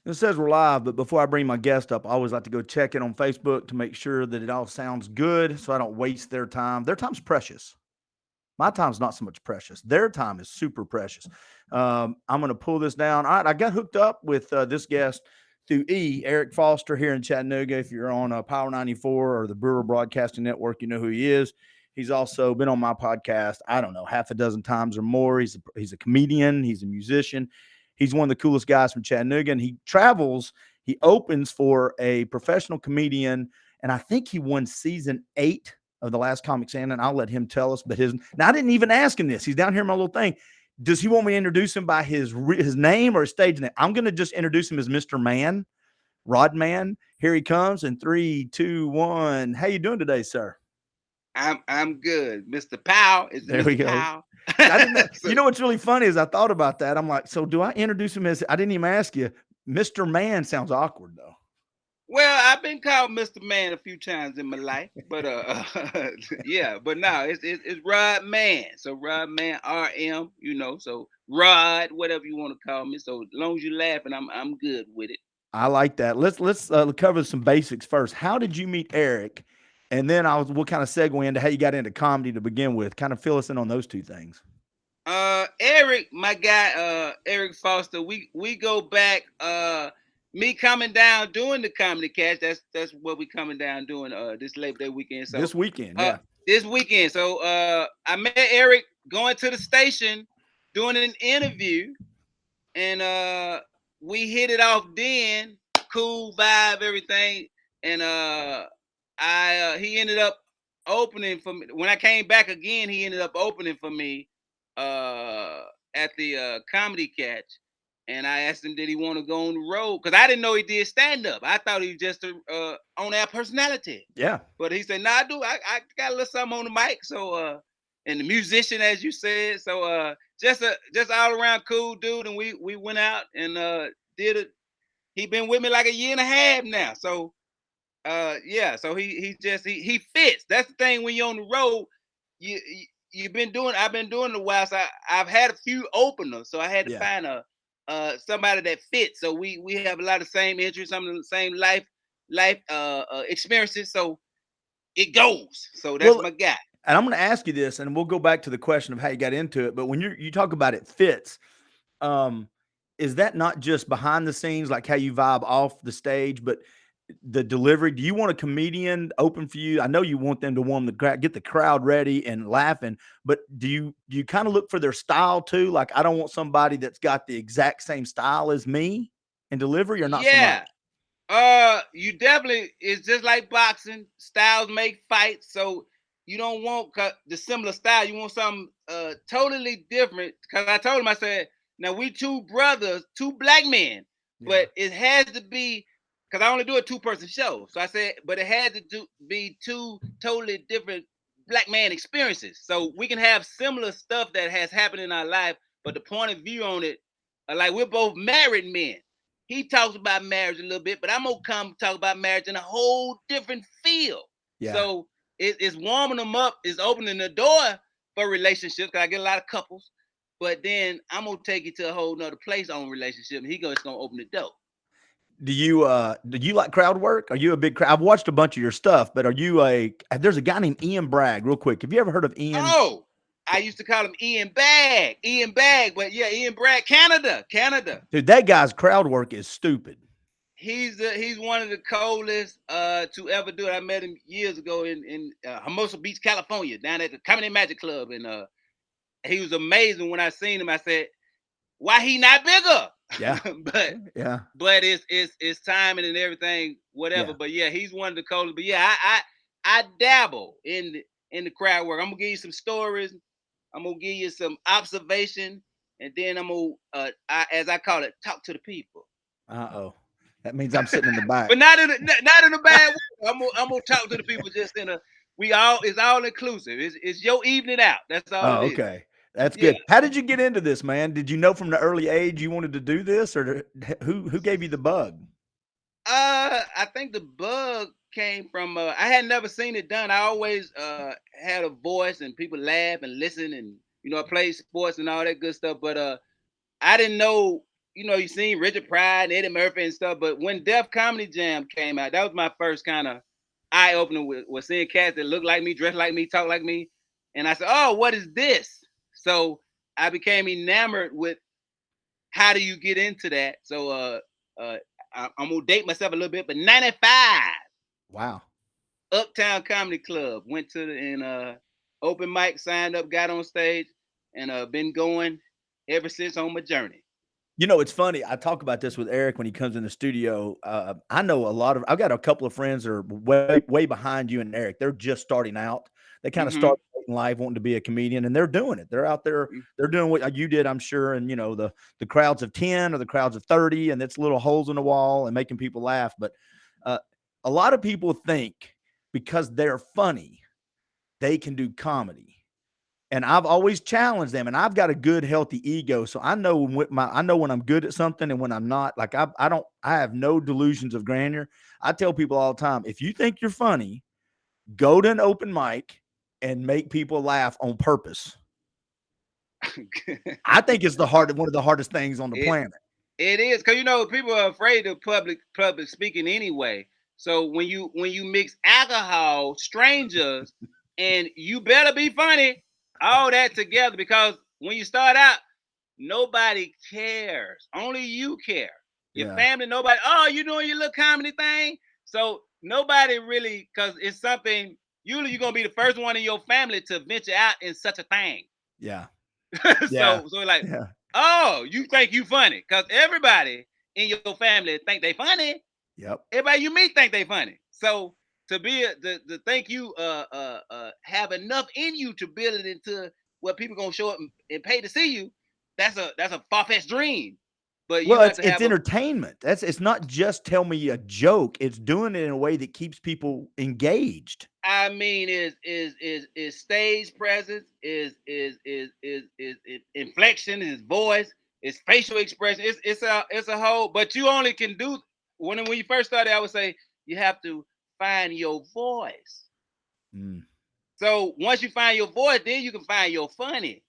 It says we're live, but before I bring my guest up, I always like to go check it on Facebook to make sure that it all sounds good so I don't waste their time. Their time's precious. My time's not so much precious. Their time is super precious. I'm going to pull this down. All right, I got hooked up with this guest through Eric Foster here in Chattanooga. If you're on Power 94 or the Brewer Broadcasting Network, you know who he is. He's also been on my podcast, I don't know, half a dozen times or more. He's a comedian. He's a musician. He's one of the coolest guys from Chattanooga, and he travels. He opens for a professional comedian, and I think he won season 8 of the Last Comic Stand, and I'll let him tell us. But now I didn't even ask him this. He's down here in my little thing. Does he want me to introduce him by his name or his stage name? I'm going to just introduce him as Mr. Man, Rod Man. Here he comes in 3, 2, 1. How you doing today, sir? I'm good. Mr. Powell is There we Mr. go. Powell. I didn't know. So, You know what's really funny is I thought about that. I'm like, so do I introduce him as? I didn't even ask you. Mr. Man sounds awkward though. well, I've been called Mr. Man a few times in my life, but yeah, but no, it's Rod Man. So Rod Man RM, so Rod, whatever you want to call me. So as long as you're laughing, I'm good with it. I like that. Let's cover some basics first. How did you meet Eric? And then we'll kind of segue into how you got into comedy to begin with. Kind of fill us in on those two things. Eric, my guy, Eric Foster, we go back, me coming down doing the comedy catch. That's what we coming down doing this Labor Day weekend. So This weekend, uh yeah. this weekend. So I met Eric going to the station doing an interview, and we hit it off then, cool vibe, everything. And I he ended up opening for me. When I came back again, he ended up opening for me uh at the comedy catch. And I asked him, did he want to go on the road? Because I didn't know he did stand up. I thought he was just a on air personality. Yeah. But he said, "Nah, I got a little something on the mic." So and the musician, as you said. So just all around cool dude. And we went out and did it. He been with me like a year and a half now. So yeah, so he fits. That's the thing when you're on the road. You've been doing. I've been doing it a while. So I've had a few openers. So I had to Yeah. find a somebody that fits. So we have a lot of same interests, some of the same life experiences. So it goes. So that's Well, my guy. and I'm going to ask you this, and we'll go back to the question of how you got into it. But when you talk about it fits, um, is that not just behind the scenes, like how you vibe off the stage, but the delivery? Do you want a comedian open for you? I know you want them to warm get the crowd ready and laughing, but do you kind of look for their style too? Like, I don't want somebody that's got the exact same style as me in delivery, or not so much. Yeah. You definitely. It's just like boxing. Styles make fights. So you don't want the similar style. You want something totally different. Because I told him, I said, now we two brothers, two black men, Yeah. but it has to be because I only do a two-person show. So I said, but it had to be two totally different black man experiences. So we can have similar stuff that has happened in our life, but the point of view on it, like we're both married men. He talks about marriage a little bit, but I'm gonna come talk about marriage in a whole different field. Yeah. So it's warming them up, it's opening the door for relationships. Cause I get a lot of couples, but then I'm gonna take it to a whole nother place on relationship, and just gonna open the door. Do you like crowd work? Are you a big crowd? I've watched a bunch of your stuff, but are you there's a guy named Ian Bragg, real quick. Have you ever heard of Ian? Oh, I used to call him Ian Bag, but yeah, Ian Bragg, Canada. Dude, that guy's crowd work is stupid. He's one of the coldest to ever do it. I met him years ago in Hermosa Beach, California, down at the Comedy Magic Club, and he was amazing. When I seen him, I said, "Why he not Yeah. bigger?" but Yeah. but it's timing and everything, whatever. Yeah. But yeah, he's one of the coldest. But yeah, I dabble in the crowd work. I'm gonna give you some stories. I'm gonna give you some observation, and then I'm gonna, as I call it, talk to the people. Uh-oh. That means I'm sitting in the back. But not in a bad way. I'm gonna talk to the people just in a. We all it's all inclusive. It's your evening out. That's all it Oh, is. okay. That's Yeah. good. How did you get into this, man? Did you know from the early age you wanted to do this, or who gave you the bug? I think the bug came from I had never seen it done. I always had a voice and people laugh and listen and I played sports and all that good stuff. But I didn't know. you seen Richard Pryor and Eddie Murphy and stuff, but when Def Comedy Jam came out, that was my first kind of eye opener with seeing cats that look like me, dress like me, talk like me, and I said, "Oh, what is this?" So I became enamored with how do you get into that. So I'm gonna date myself a little bit, but '95, Wow. Uptown Comedy Club, went to open mic, signed up, got on stage, and been going ever since on my journey. You know, it's funny. I talk about this with Eric when he comes in the studio. I know I've got a couple of friends that are way behind you and Eric. They're just starting out. They kind of Mm-hmm. started in life wanting to be a comedian, and they're doing it. They're out there. They're doing what you did, I'm sure. And the crowds of 10 or the crowds of 30, and it's little holes in the wall and making people laugh. But uh, a lot of people think because they're funny, they can do comedy. And I've always challenged them, and I've got a good, healthy ego, so I know when I'm good at something and when I'm not. Like I have no delusions of grandeur. I tell people all the time, if you think you're funny, go to an open mic and make people laugh on purpose. I think it's one of the hardest things on the it planet. it is because people are afraid of public speaking anyway. So when you mix alcohol, strangers, and you better be funny, all that together, because when you start out, nobody cares. Only you care. Your Yeah, family, nobody. Oh, you doing your little comedy thing? So nobody really, because it's something. Usually, you're gonna be the first one in your family to venture out in such a thing. yeah, yeah, So like, yeah. oh, you think you funny? Because everybody in your family think they funny. Yep. Everybody you meet think they funny. So to think you have enough in you to build it into what people gonna show up and pay to see you, that's a far fetched dream. But you Well, have it's to it's have a. entertainment. It's not just tell me a joke. It's doing it in a way that keeps people engaged. I mean, is stage presence, is inflection, is voice, is facial expression. It's a whole. But you only can do when you first started. I would say you have to find your voice. Mm, So once you find your voice, then you can find your funny.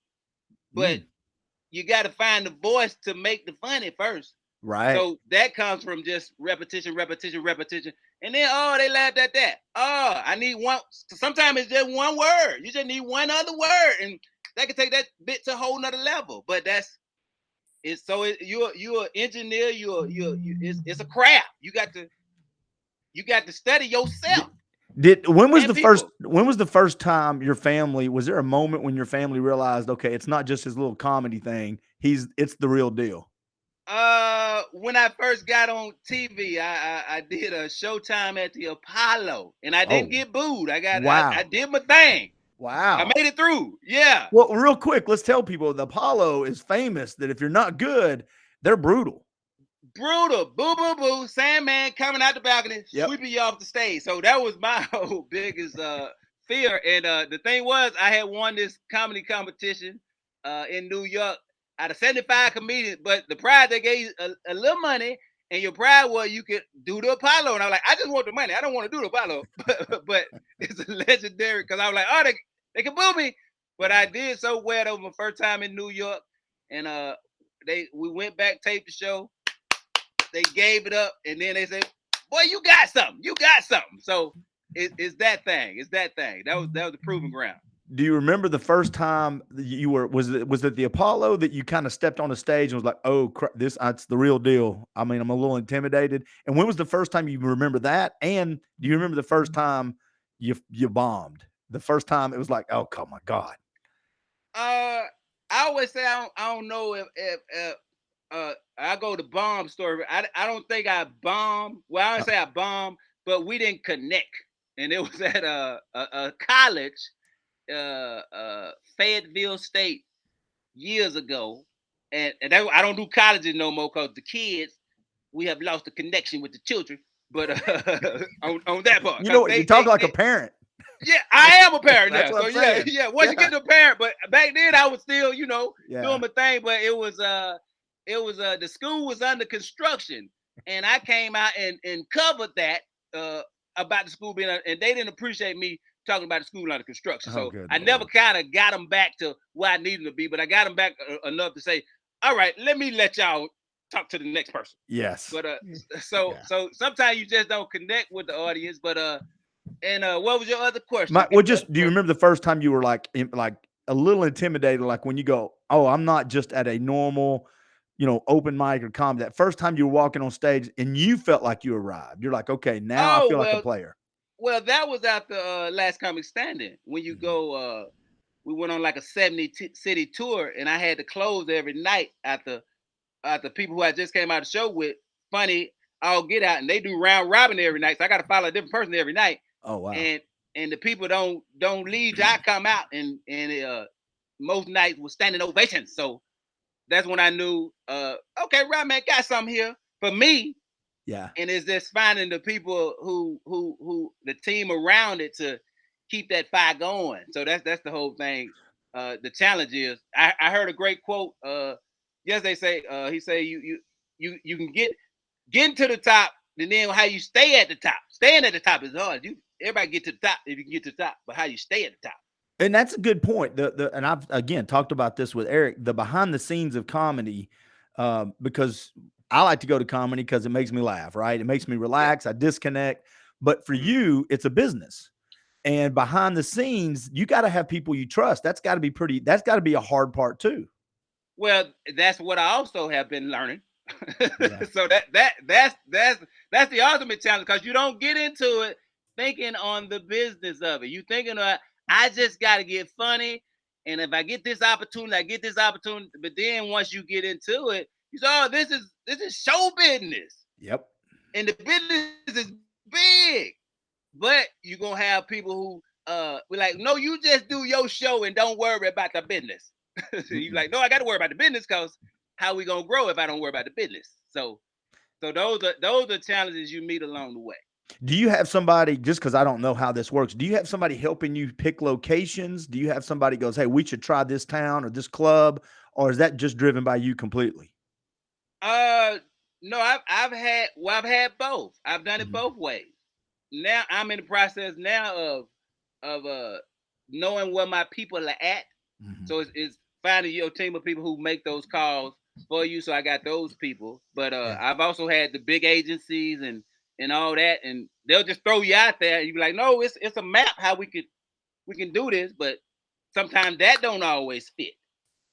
But mm, you got to find the voice to make the funny first. right. So that comes from just repetition, repetition, repetition. And then, oh, they laughed at that. Oh, I need one. Sometimes it's just one word. You just need one other word. And that can take that bit to a whole nother level. But that's it's so you're an engineer, it's a craft. You got to study yourself Did, did and people. when was the first time your family was there a moment when your family realized, okay, it's not just his little comedy thing. It's the real deal. When I first got on TV, I did a Showtime at the Apollo, and I didn't Oh, get booed. I wow. did my thing. I Wow. made it through. Yeah, Well, real quick, let's tell people the Apollo is famous that if you're not good, they're brutal. brutal. Boo, boo, boo. Sandman coming out the balcony, Yep. sweeping you off the stage. So that was my whole biggest fear. And the thing was, I had won this comedy competition in New York out of 75 comedians, but the prize they gave a little money. And your prize was you could do the Apollo. And I was like, I just want the money. I don't want to do the Apollo. but it's a legendary because I was like, oh, they can boo me. But I Yeah. did so well. That was my first time in New York. And we went back, taped the show, they gave it up, and then they said, "Boy, you got something. You got something." So it's that thing. It's that thing. That was the proving ground. Do you remember the first time that you were was it the Apollo that you kind of stepped on the stage and was like, "Oh, this it's the real deal." I mean, I'm a little intimidated. And when was the first time you remember that? And do you remember the first time you bombed? The first time it was like, "Oh, my God." Uh, I always say I don't know if I go to bomb story. I don't think I bombed. Well, I don't say I bombed, but we didn't connect, and it was at a college, Fayetteville State, years ago, I don't do colleges no more because the kids, we have lost the connection with the children. But on that part, You because know, you talk like a they parent. yeah, I am a parent That's now. what So I'm yeah, saying. yeah. Once you Yeah. get to a parent, but back then I was still, doing Yeah. my thing. But it was the school was under construction, and I came out and covered that uh about the school being, and they didn't appreciate me talking about the school under construction. Oh, So good I never Lord. kind of got them back to where I needed to be, but I got them back enough to say, all right, let me let y'all talk to the next person. Yes. But so sometimes you just don't connect with the audience. But and what was your other question? Well, just do you remember the first time you were like a little intimidated, like when you go, oh, I'm not just at a normal, open mic or comedy. That first time you were walking on stage and you felt like you arrived. You're like, okay, now I Oh feel like a player. well, that was after Last Comic Standing. When you go, we went on like a 70 city tour, and I had to close every night after people who I just came out of the show with. Funny, I'll get out, and they do round robin every night, so I got to follow a different person every night. Oh wow. And the people don't leave. I come out, and most nights was standing ovations. So that's when I knew, okay, Rob man got something here for me. Yeah. And it's just finding the people who the team around it to keep that fire going. So that's the whole thing. The challenge is, I heard a great quote. Yes, they say he say you can get to the top, and then how you stay at the top. Staying at the top is hard. Everybody get to the top if you can get to the top, but how you stay at the top. And that's a good point. And I've again talked about this with Eric, the behind the scenes of comedy, because I like to go to comedy because it makes me laugh, right? It makes me relax. I disconnect. But for you, it's a business. And behind the scenes, you got to have people you trust. That's got to be a hard part too. Well, that's what I also have been learning. Yeah. So that's the ultimate challenge, because you don't get into it thinking on the business of it. You thinking I just got to get funny, and if I get this opportunity, I get this opportunity. But then once you get into it, you say, "Oh, this is show business." Yep. And the business is big, but you're gonna have people who be like, "No, you just do your show and don't worry about the business." So you're like, "No, I got to worry about the business, because how we gonna grow if I don't worry about the business?" So those are challenges you meet along the way. Do you have somebody, just because I don't know how this works, do you have somebody helping you pick locations? Do you have somebody goes, hey, we should try this town or this club? Or is that just driven by you completely? No, I've had both. I've done it both ways. Now I'm in the process now of knowing where my people are at. So it's finding your team of people who make those calls for you. So I got those people, but I've also had the big agencies and all that, and they'll just throw you out there. You be like, no, it's a map how we can do this, but sometimes that don't always fit.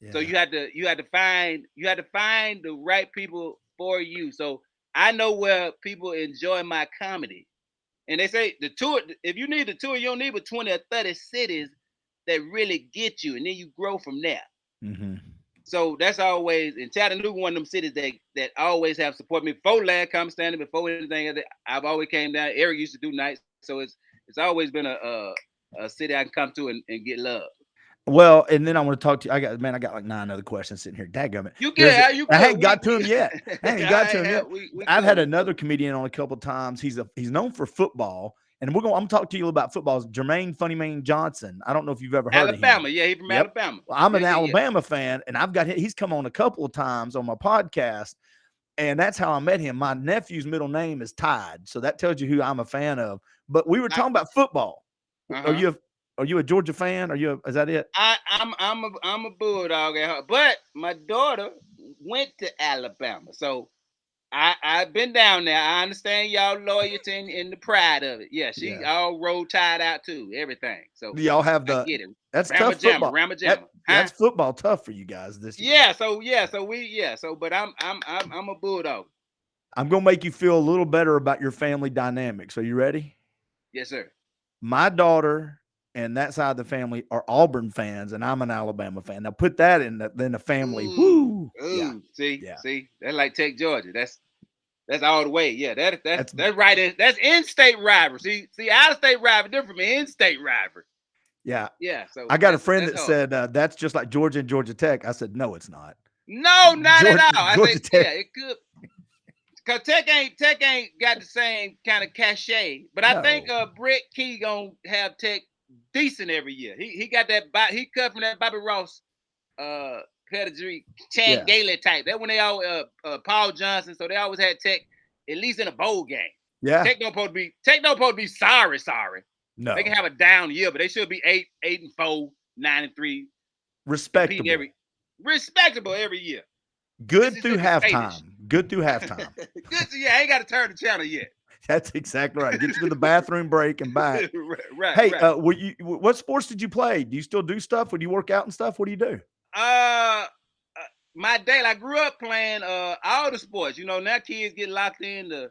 Yeah. So you had to find the right people for you. So I know where people enjoy my comedy, and they say the tour. If you need the tour, you don't need but 20 or 30 cities that really get you, and then you grow from there. So that's always in Chattanooga, one of them cities that always have supported me before Last Comic Standing, before anything. I've always came down. Eric used to do nights, so it's always been a city I can come to and get love. Well, and then I want to talk to you. I got like 9 other questions sitting here. Dadgummit. You good? You good? I ain't got to him yet. I've had another good. comedian on a couple of times. He's known for football, and I'm gonna talk to you about football. Jermaine Funny Man Johnson. I don't know if you've ever heard Alabama. of him. Yeah, he's from Alabama. Well, I'm an Alabama fan, and he's come on a couple of times on my podcast, and that's how I met him. My nephew's middle name is Tide, so that tells you who I'm a fan of. But we were talking about football. Are you a Georgia fan? Is that it? I'm a Bulldog at heart, but my daughter went to Alabama, so I've been down there. I understand y'all loyalty and the pride of it. Yeah, she all roll Tide out too, everything. So do y'all have I get it. That's Rama tough football. That's football tough for you guys this year. But I'm a Bulldog. I'm gonna make you feel a little better about your family dynamics. Are you ready? Yes, sir. My daughter and that side of the family are Auburn fans, and I'm an Alabama fan. Now put that in the family. Ooh, see, that's like Tech Georgia. That's all the way. Yeah, that's right. That's in-state rivalry. See, out-of-state rivalry different from in-state rivalry. Yeah. So I got a friend that said that's just like Georgia and Georgia Tech. I said, no, it's not. No, not at all. I said, Tech. Yeah, it could. Cause Tech ain't got the same kind of cachet. But I think Brett Key gonna have Tech decent every year. He got that. He cut from that Bobby Ross pedigree, Chad Gailey type. That when they all Paul Johnson, so they always had Tech at least in a bowl game. Yeah. Tech don't supposed to be sorry. No. They can have a down year, but they should be 8-4, 9-3. Respectable. Respectable every year. Good through halftime. good through halftime. Good. Yeah, I ain't got to turn the channel yet. That's exactly right. Get you to the bathroom break and back. Right. Hey, what sports did you play? Do you still do stuff? Would you work out and stuff? What do you do? My day, I grew up playing all the sports. You know, now kids get locked into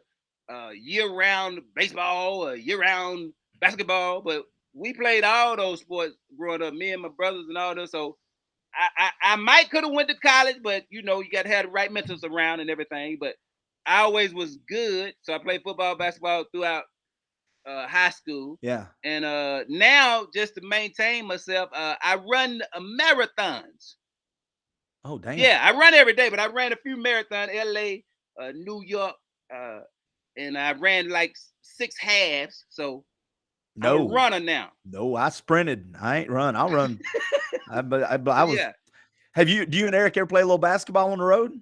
year-round baseball or year-round basketball, but we played all those sports growing up. Me and my brothers and all those. So I might could have went to college, but you know, you got to have the right mentors around and everything. But I always was good, so I played football, basketball throughout high school. Yeah. And now, just to maintain myself, I run marathons. Oh, damn. Yeah, I run every day, but I ran a few marathons, LA, New York, and I ran like 6 halves. So I'm a runner now. No, I sprinted. I ain't run. I'll run. I was. Yeah. Do you and Eric ever play a little basketball on the road?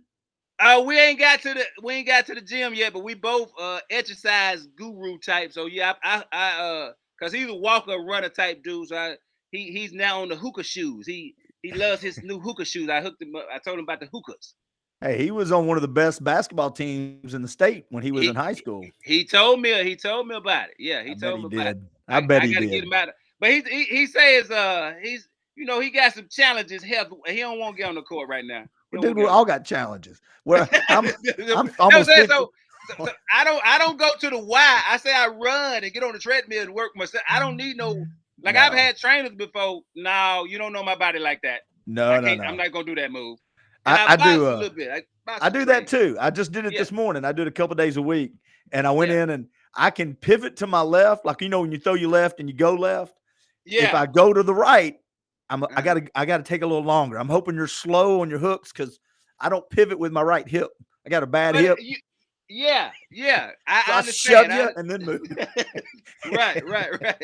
We ain't got to the gym yet, but we both exercise guru type. So yeah, I cause he's a walker runner type dude. So he's now on the hookah shoes. He loves his new hookah shoes. I hooked him up. I told him about the hookahs. Hey, he was on one of the best basketball teams in the state when he was in high school. He told me about it. Yeah, he told me about it. I bet he did. I gotta get him out of, but he says he's he got some challenges health. He don't want to get on the court right now. Well, dude, we all got challenges. Well, I'm almost. So I don't go to the Y. I say I run and get on the treadmill and work myself. I don't need no. I've had trainers before. No, you don't know my body like that. No. I'm not gonna do that move. I do a little bit. I do that too. I just did it this morning. I do it a couple days a week, and I went in and I can pivot to my left, like when you throw your left and you go left. Yeah. If I go to the right, I gotta take a little longer. I'm hoping you're slow on your hooks because I don't pivot with my right hip. I got a bad hip. Yeah. I understand. Shove you and then move. Right.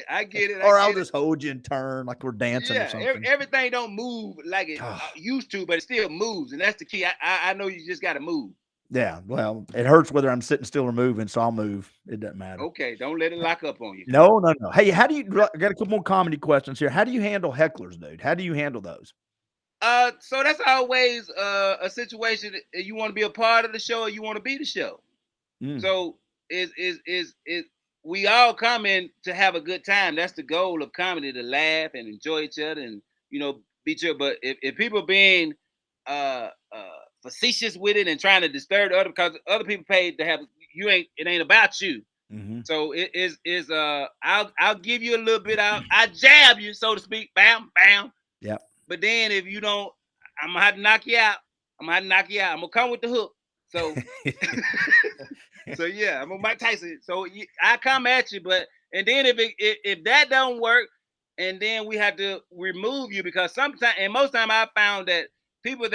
I get it. I'll just hold you and turn like we're dancing or something. Everything don't move like it used to, but it still moves, and that's the key. I know you just got to move. Yeah, well, it hurts whether I'm sitting still or moving, so I'll move. It doesn't matter. Okay, don't let it lock up on you. No. Hey, I got a couple more comedy questions here. How do you handle hecklers, dude? How do you handle those? So that's always a situation that you want to be a part of the show or you want to be the show. So is we all come in to have a good time. That's the goal of comedy, to laugh and enjoy each other and be chill. But if people being facetious with it and trying to disturb the other, because other people paid to have it ain't about you. Mm-hmm. So it is I'll give you a little bit out. I jab you, so to speak, bam, bam. Yeah. But then if you don't, I'm gonna have to knock you out. I'm gonna come with the hook. So so yeah, I'm a Mike Tyson. So I come at you, and then if that don't work, and then we have to remove you, because sometimes and most time I found that people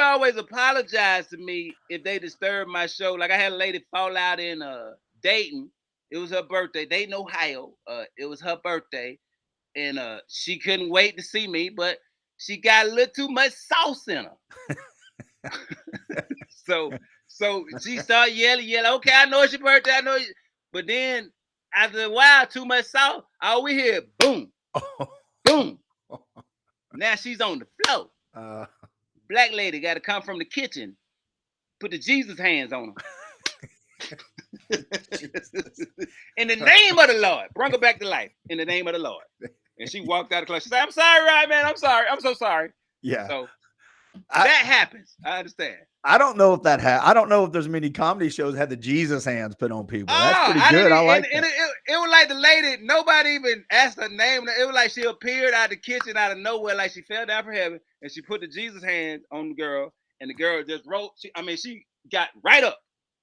always apologize to me if they disturb my show. Like I had a lady fall out in Dayton. It was her birthday. Dayton, Ohio. It was her birthday, and she couldn't wait to see me, but she got a little too much sauce in her. So she started yelling. Okay, I know it's your birthday. I know, but then after a while, too much sauce. All we hear, boom, boom. Now she's on the floor. Black lady got to come from the kitchen, put the Jesus hands on her. In the name of the Lord, bring her back to life. In the name of the Lord. And she walked out of class. She said, "I'm sorry, right, man. I'm sorry. I'm so sorry." Yeah. So that happens. I understand. I don't know if I don't know if there's many comedy shows that had the Jesus hands put on people. That's pretty good. I like that. It was like the lady, nobody even asked her name. It was like she appeared out of the kitchen out of nowhere, like she fell down from heaven, and she put the Jesus hands on the girl, and the girl just rolled. She got right up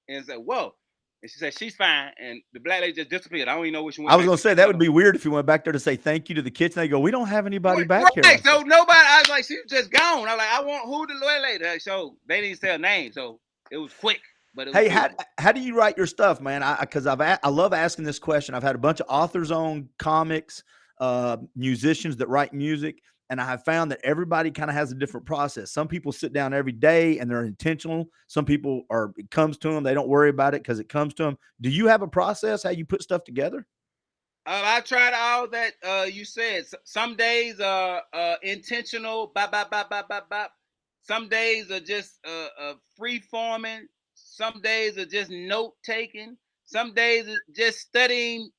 and said, "Whoa." And she said, "She's fine." And the black lady just disappeared. I don't even know which one. I was going to say, that would be weird if you went back there to say thank you to the kitchen. They go, "We don't have anybody back here." Right. So nobody, I was like, she's just gone. I was like, I want who the lady. So they didn't say her name. So it was quick. But hey, how do you write your stuff, man? Because I love asking this question. I've had a bunch of authors on, comics, musicians that write music. And I have found that everybody kind of has a different process. Some people sit down every day and they're intentional. Some people it comes to them. They don't worry about it because it comes to them. Do you have a process how you put stuff together? I tried all that you said. Some days intentional, bop, bop, bop, bop, bop, bop. some days are just free forming. Some days are just note taking. Some days are just studying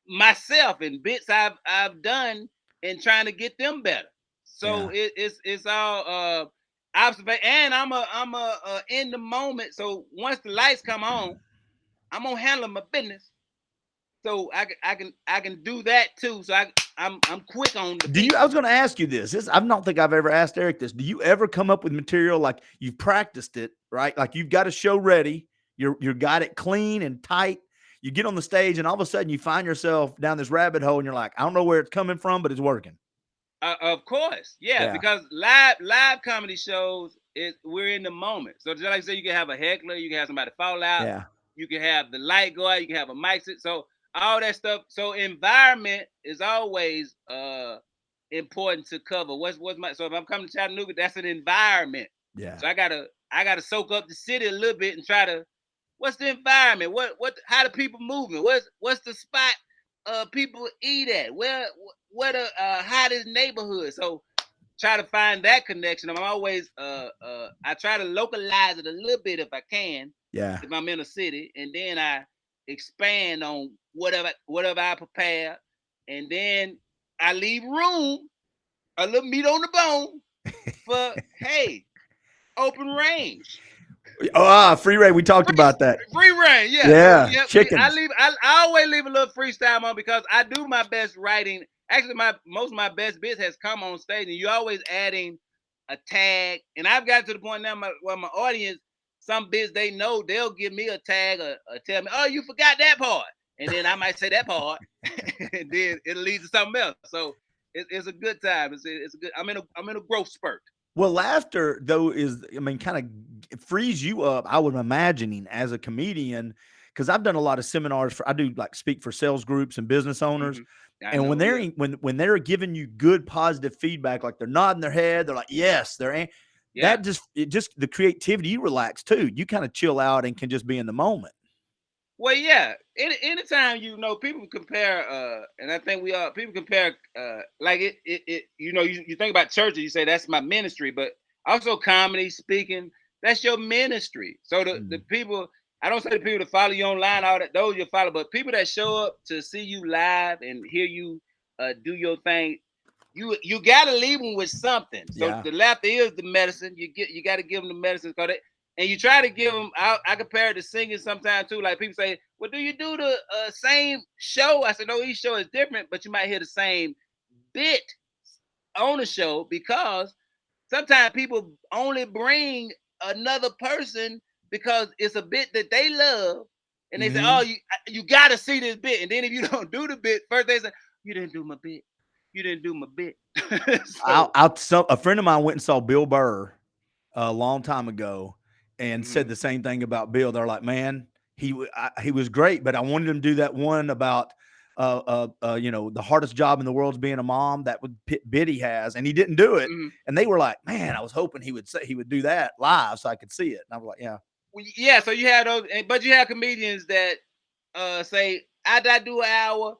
myself and bits I've done and trying to get them better. So Yeah. it's all observation, and I'm a in the moment. So once the lights come on, I'm gonna handle my business. So I can do that too. So I'm quick on the Do beat. you? I was going to ask you this. I don't think I've ever asked Eric this. Do you ever come up with material like you've practiced it, right? Like you've got a show ready, you're got it clean and tight. You get on the stage, and all of a sudden you find yourself down this rabbit hole, and you're like, I don't know where it's coming from, but it's working. Of course, yeah, Yeah, because live comedy shows we're in the moment. So just like I said, you can have a heckler, you can have somebody fall out, yeah, you can have the light go out, you can have a mic sit. So all that stuff. So environment is always important to cover. What's my so if I'm coming to Chattanooga, that's an environment. yeah. So I gotta soak up the city a little bit and try to what's the environment? What how the people moving? What's the spot people eat at? Where the hottest neighborhood? So try to find that connection. I'm always I try to localize it a little bit if I can, Yeah. if I'm in a city, and then I expand on whatever I prepare, and then I leave room, a little meat on the bone for hey, open range. Free Ray. We talked Free, about that. free reign, yeah. So Yeah, yeah, I chickens. leave. I always leave a little freestyle on because I do my best writing. Actually, most of my best bits has come on stage, and you always adding a tag. And I've got to the point now where my audience, some bits they know, they'll give me a tag or tell me, "Oh, you forgot that part," and then I might say that part, and then it'll lead to something else. So it's a good time. It's a good. I'm in a growth spurt. Well, laughter though is, I mean, kind of frees you up. I would imagining as a comedian, because I've done a lot of seminars for. I do like speak for sales groups and business owners, I and when know, they're yeah, when they're giving you good positive feedback, like they're nodding their head, they're like, yes, yeah. that just the creativity, you relax too. You kind of chill out and can just be in the moment. Well, yeah. Anytime people compare, and I think we all people compare, like you think about churches, you say that's my ministry, but also comedy, speaking, that's your ministry. So the Mm. people, I don't say the people that follow you online, all that those you follow, but people that show up to see you live and hear you do your thing, you got to leave them with something. So Yeah. the laughter is the medicine. You got to give them the medicine because and you try to give them. I compare it to singing sometimes too. Like people say, "Well, do you do the same show?" I said, "No, each show is different, but you might hear the same bit on the show because sometimes people only bring another person because it's a bit that they love, and they say, "Oh, Hmm. you got to see this bit." And then if you don't do the bit, first they say, "You didn't do my bit. You didn't do my bit." So, A friend of mine went and saw Bill Burr a long time ago and said mhm. the same thing about Bill. They're like, man, he was great, but I wanted him to do that one about the hardest job in the world is being a mom, that bit he has, and he didn't do it. Mhm. And they were like, man, I was hoping he would do that live so I could see it. And I was like, yeah, Well, yeah, so you have those, but you have comedians that say, I do an hour,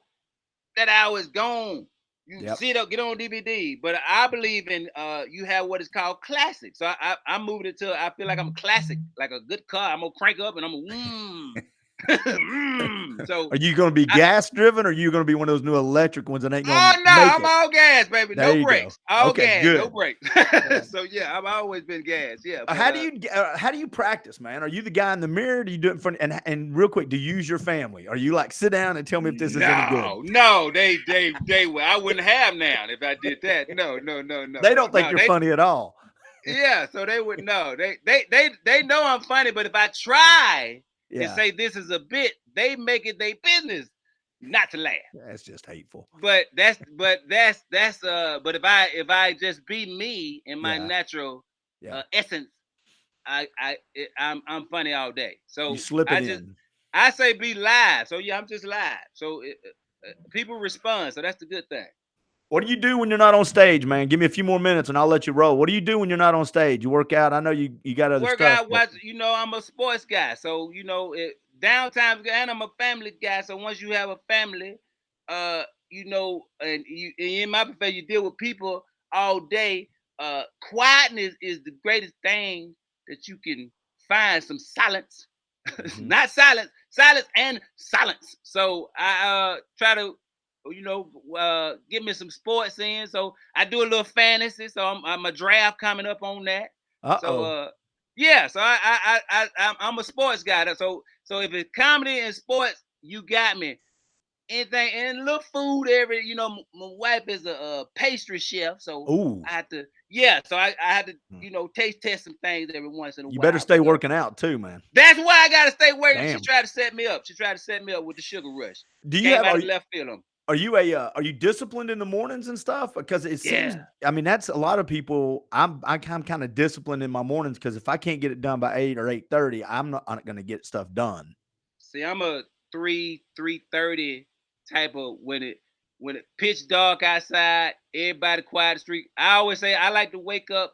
that hour is gone. You yep, see it, get on DVD. But I believe in you have what is called classic. So I moved it to I feel like I'm classic, like a good car. I'm gonna crank up and I'm gonna So Are you going to be I, gas driven, or are you going to be one of those new electric ones that ain't going oh to no, make I'm it? all gas, baby. There No you go. brakes. All Okay, gas, no good. brakes. Yeah. So yeah, I've always been gas. Yeah, but How do you practice, man? Are you the guy in the mirror? Do you do it in front? And real quick, do you use your family? Are you like, sit down and tell me if this is any good? no, they I wouldn't have now if I did that. No, no, no, no, They no, don't think no. you're They funny at all. yeah, so they would know. They know I'm funny, but if I try to Yeah, say this is a bit, they make it their business not to laugh. that's just hateful. But if I just be me in my Yeah, natural yeah. essence, I'm funny all day. You So slip it I just in. I say be live. So yeah, I'm just live. So people respond. So that's the good thing. What do you do when you're not on stage, man? Give me a few more minutes and I'll let you roll. What do you do when you're not on stage? You work out. I know you got other Work stuff, out, but watch. I'm a sports guy, so downtime, and I'm a family guy. So once you have a family, and you in my profession, you deal with people all day. quietness is the greatest thing that you can find. Some silence, Mhm. not silence, silence and silence. So I try to, give me some sports in. So I do a little fantasy. So I'm a draft coming up on that. So Uh-oh. yeah. So I'm a sports guy. So if it's comedy and sports, you got me. Anything and little food every, my wife is a pastry chef, so Ooh. I had to, yeah, so I had to, Hmm. taste test some things every once in a You better while. stay But working out too, man. that's why I gotta stay working. She Damn. tried to set me up. She tried to set me up with the sugar rush. Do you Came have out of left field on. are you disciplined in the mornings and stuff? Because it seems, Yeah. I mean, that's a lot of people. I'm kind of disciplined in my mornings because if I can't get it done by 8 or 8:30, I'm not going to get stuff done. See, I'm a 3:30 type of when it pitch dark outside, everybody quiet the street. I always say I like to wake up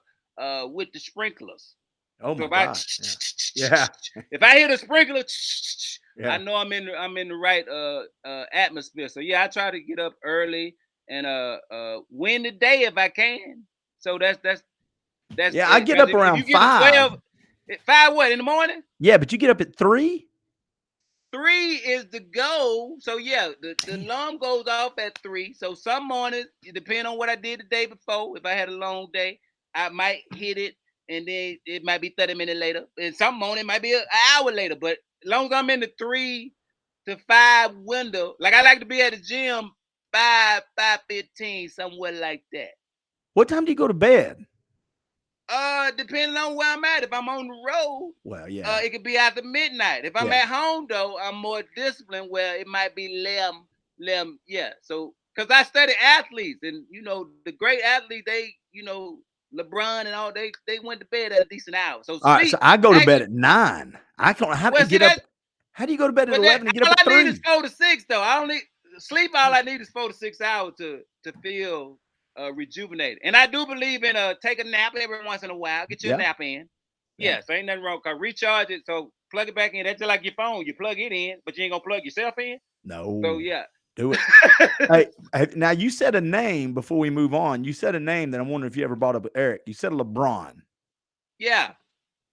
with the sprinklers. Oh So my gosh. Yeah. Yeah. if I hear the sprinkler, I Yeah. know I'm in the right atmosphere. So yeah, I try to get up early and win the day if I can. So that's Yeah, I it. get Because up if around you get a 5. 12, 5 what in the morning? Yeah, but you get up at 3? 3 is the goal. So yeah, the Damn. alarm goes off at 3. So some mornings, it depends on what I did the day before. If I had a long day, I might hit it, and then it might be 30 minutes later. And some morning it might be an hour later. But as long as I'm in the 3 to 5 window, like I like to be at the gym 5:15, somewhere like that. What time do you go to bed? Depending on where I'm at. If I'm on the road, Well, yeah. it could be after midnight. If I'm Yeah. at home though, I'm more disciplined where it might be yeah. So because I study athletes and the great athletes, LeBron and all they went to bed at a decent hour. So All right, so sleep I go to bed actually at 9. I don't how to well see get up. that How do you go to bed at but that 11 and get up all at I need is 3? 4 to 6 though. I don't need sleep. All I need is 4 to 6 hours to feel rejuvenated. And I do believe in take a nap every once in a while. Get your Yeah. nap in. Yeah. Yeah, so ain't nothing wrong. Cause recharge it. So plug it back in. That's just like your phone. You plug it in, but you ain't gonna plug yourself in. So No. yeah. Do it. Hey, now you said a name before we move on. You said a name that I'm wondering if you ever brought up with Eric. You said LeBron. Yeah.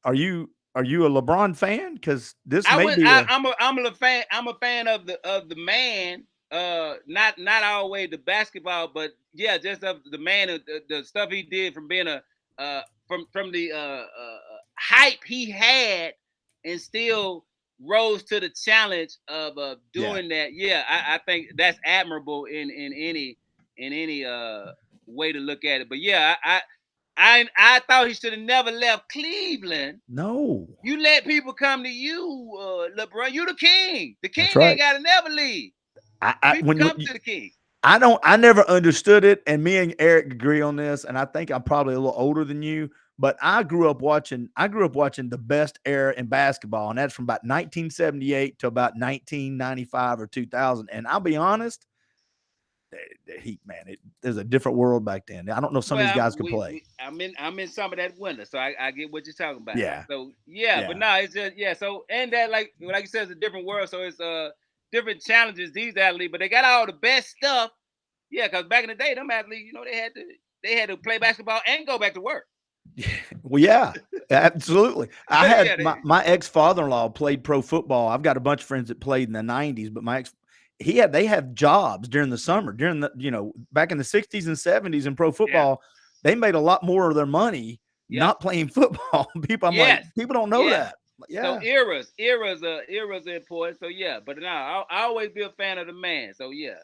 Are you a LeBron fan? Because this I may would. be a I'm a fan. I'm a fan of the man. Not always the basketball, but yeah, just of the man. The stuff he did from being a from the hype he had, and still rose to the challenge of yeah. doing that. Yeah, I think that's admirable in any way to look at it. But yeah, I thought he should have never left Cleveland. No. You let people come to you, LeBron. You the king. The That's king ain't right. got to never leave. I People when come you to the king. I never understood it, and me and Eric agree on this, and I think I'm probably a little older than you, but I grew up watching the best era in basketball, and that's from about 1978 to about 1995 or 2000. And I'll be honest, the Heat, man, there's a different world back then. I don't know if some of these Well, guys could play. I'm in some of that winter, so I get what you're talking about. Yeah. So yeah, but Yeah. no, it's just yeah. So and that like you said, it's a different world. So it's different challenges these athletes, but they got all the best stuff. Yeah, because back in the day, them athletes, they had to play basketball and go back to work. Well, yeah, absolutely. I had Yeah, my ex father-in-law played pro football. I've got a bunch of friends that played in the 90s, but they have jobs during the summer, during the, back in the 60s and 70s in pro yeah, football, they made a lot more of their money yep, not playing football. I'm like, yes, people don't know yes. that. So Yeah. eras are important. So yeah, but no, I always be a fan of the man. So yeah.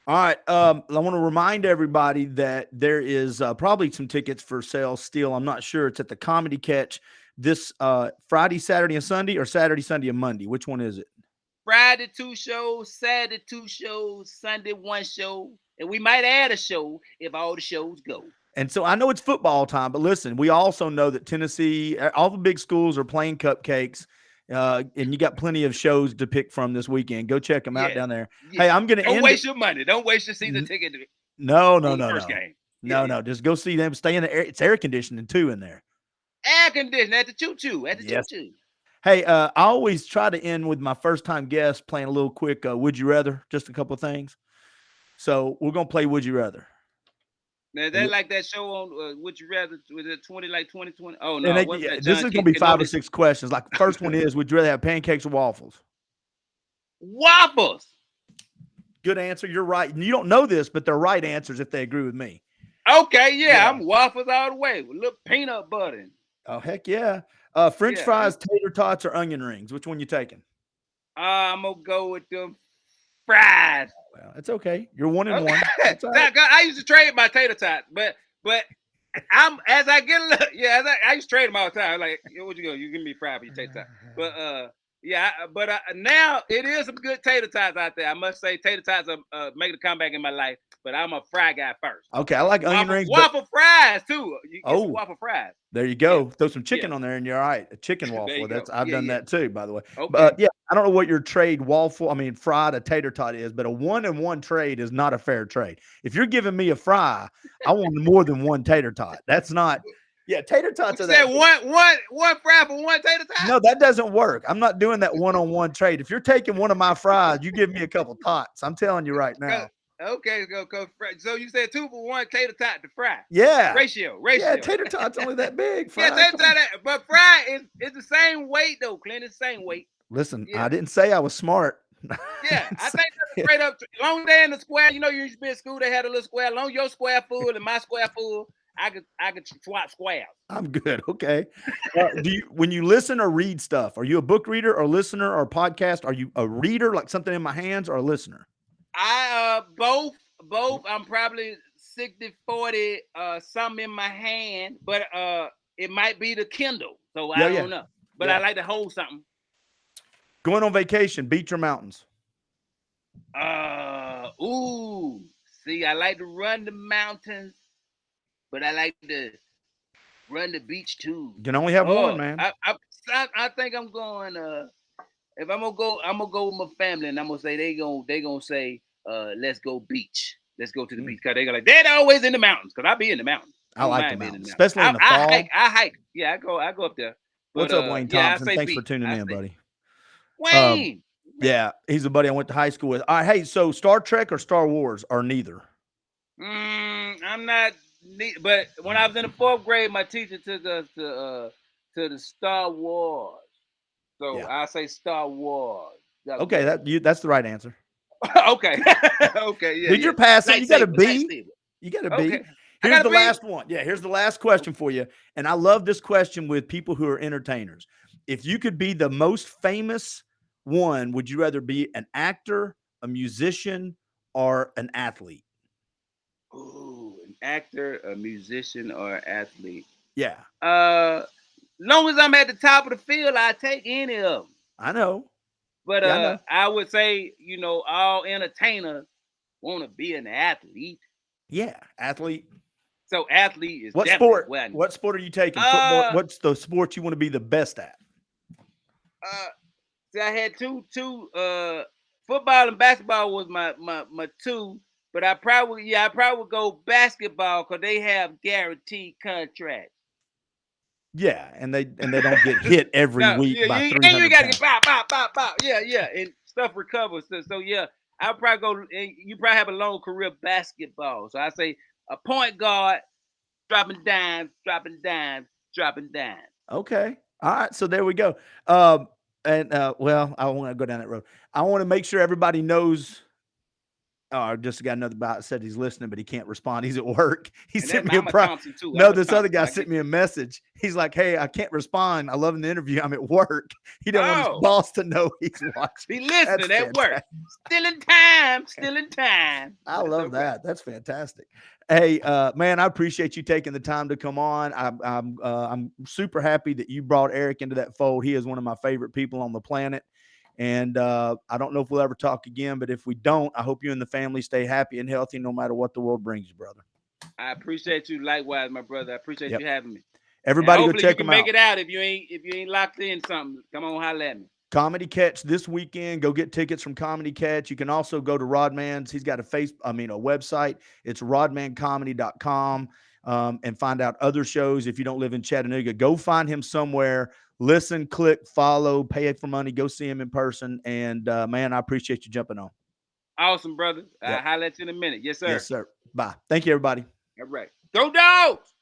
All right. I want to remind everybody that there is probably some tickets for sale still. I'm not sure. It's at the Comedy Catch this Friday, Saturday, and Sunday, or Saturday, Sunday, and Monday. Which one is it? Friday 2 shows, Saturday 2 shows, Sunday 1 show, and we might add a show if all the shows go. And so I know it's football time, but listen, we also know that Tennessee, all the big schools are playing cupcakes, and you got plenty of shows to pick from this weekend. Go check them out Yeah, down there. yeah. Hey, I'm going to Don't end it. waste your money. Don't waste your season ticket No, no, on the no, first no. game. Yeah, No, yeah. no. Just go see them. Stay in the air. It's air conditioning too in there. Air conditioning at the choo choo. At the choo Yes. choo. Hey, I always try to end with my first time guest playing a little quick Would You Rather, just a couple of things. So we're going to play Would You Rather. Now that like that show on Would You Rather, was it 2020? Oh And no, what's that? this John is going to be 5 or Canoli 6 questions. Like first one is, would you rather have pancakes or waffles? waffles. Good answer. You're right. And you don't know this, but they're right answers if they agree with me. Okay, yeah. I'm waffles all the way with a little peanut butter. Oh, heck yeah. French Yeah, fries, tater tots, or onion rings? Which one you taking? I'm gonna go with them fries. Well, it's okay. You're 1 and 1. Okay. That's all right. I used to trade my tater tots, but I'm as I get a little, yeah, I used to trade them all the time. Like, what you go? You give me fried for your tater tots. But yeah, but now it is some good tater tots out there. I must say, tater tots are making a comeback in my life. But I'm a fry guy first. Okay, I like onion rings. Waffle fries too. You get some waffle fries. There you go. Yeah. Throw some chicken on there, and you're all right. A chicken waffle. I've done that too, by the way. Okay. But yeah, I don't know what your trade fried a tater tot is, but a 1-and-1 trade is not a fair trade. If you're giving me a fry, I want more than one tater tot. That's not. Yeah, tater tots are that. One fry for one tater tot? No, that doesn't work. I'm not doing that 1-on-1 trade. If you're taking one of my fries, you give me a couple tots. I'm telling you right now. Okay, go. So you said 2 for 1 tater tot to fry. Yeah. Ratio. Yeah, tater tot's only that big. Yeah, tater tot, but fry is the same weight though, Clint. It's the same weight. Listen, I didn't say I was smart. Yeah, I think that's straight up. Long day in the square, you know, you used to be in school. They had a little square. Long your square full and my square full, I could swap squares. I'm good. Okay. When you listen or read stuff, are you a book reader or listener or podcast? Are you a reader, like something in my hands, or a listener? I both. I'm probably 60-40, some in my hand, but it might be the Kindle. So I don't know. But I like to hold something. Going on vacation, beach or mountains? See, I like to run the mountains, but I like to run the beach too. You can only have one, man. I think I'm going. If I'm gonna go with my family, and I'm gonna say they gonna say, let's go beach. Let's go to the beach, because they're like, they're always in the mountains, because I be in the mountains. I like the mountains, especially in the fall. I hike. Yeah, I go up there. But, what's up, Wayne Thompson? Thanks for tuning in, buddy. Wayne. Yeah, he's a buddy I went to high school with. All right, hey, so Star Trek or Star Wars, or neither? I'm not. But when I was in the 4th grade, my teacher took us to the Star Wars. So I say Star Wars. Okay, that's the right answer. Okay. Okay. Yeah. Did you pass it? You got a B. You got a B. Okay. Here's the last one. Yeah, here's the last question for you. And I love this question with people who are entertainers. If you could be the most famous one, would you rather be an actor, a musician, or an athlete? Ooh, an actor, a musician, or an athlete. Yeah. Long as I'm at the top of the field, I take any of them. I know. But I would say, you know, all entertainers want to be an athlete. Yeah, athlete. So athlete is what sport? What sport are you taking? Football. What's the sport you want to be the best at? See, I had two. Football and basketball was my 2. But I probably would go basketball, because they have guaranteed contracts. Yeah, and they don't get hit every week by 300 and you got to get pop. Yeah, and stuff recovers. So yeah, I'll probably go. You probably have a long career basketball. So I say a point guard, dropping dimes. Okay, all right. So there we go. Well, I want to go down that road. I want to make sure everybody knows. Oh, I just got another bot said he's listening, but he can't respond. He's at work. He sent me a private. No, this other guy sent me a message. He's like, "Hey, I can't respond. I love the interview. I'm at work." He don't want his boss to know he's watching. Be listening at work. Still in time. I love that. That's fantastic. Hey, man, I appreciate you taking the time to come on. I'm super happy that you brought Eric into that fold. He is one of my favorite people on the planet. And I don't know if we'll ever talk again, but if we don't, I hope you and the family stay happy and healthy no matter what the world brings you, brother. I appreciate you likewise, my brother. I appreciate you having me. Everybody go check him out. Make it out if you ain't locked in something. Come on, holler at me. Comedy Catch this weekend. Go get tickets from Comedy Catch. You can also go to Rodman's. He's got a website. It's rodmancomedy.com, and find out other shows. If you don't live in Chattanooga, go find him somewhere. Listen, click, follow, pay for money, go see him in person. And man, I appreciate you jumping on. Awesome, brother. I'll holler at you in a minute. Yes, sir. Yes, sir. Bye. Thank you, everybody. All right. Go Dogs!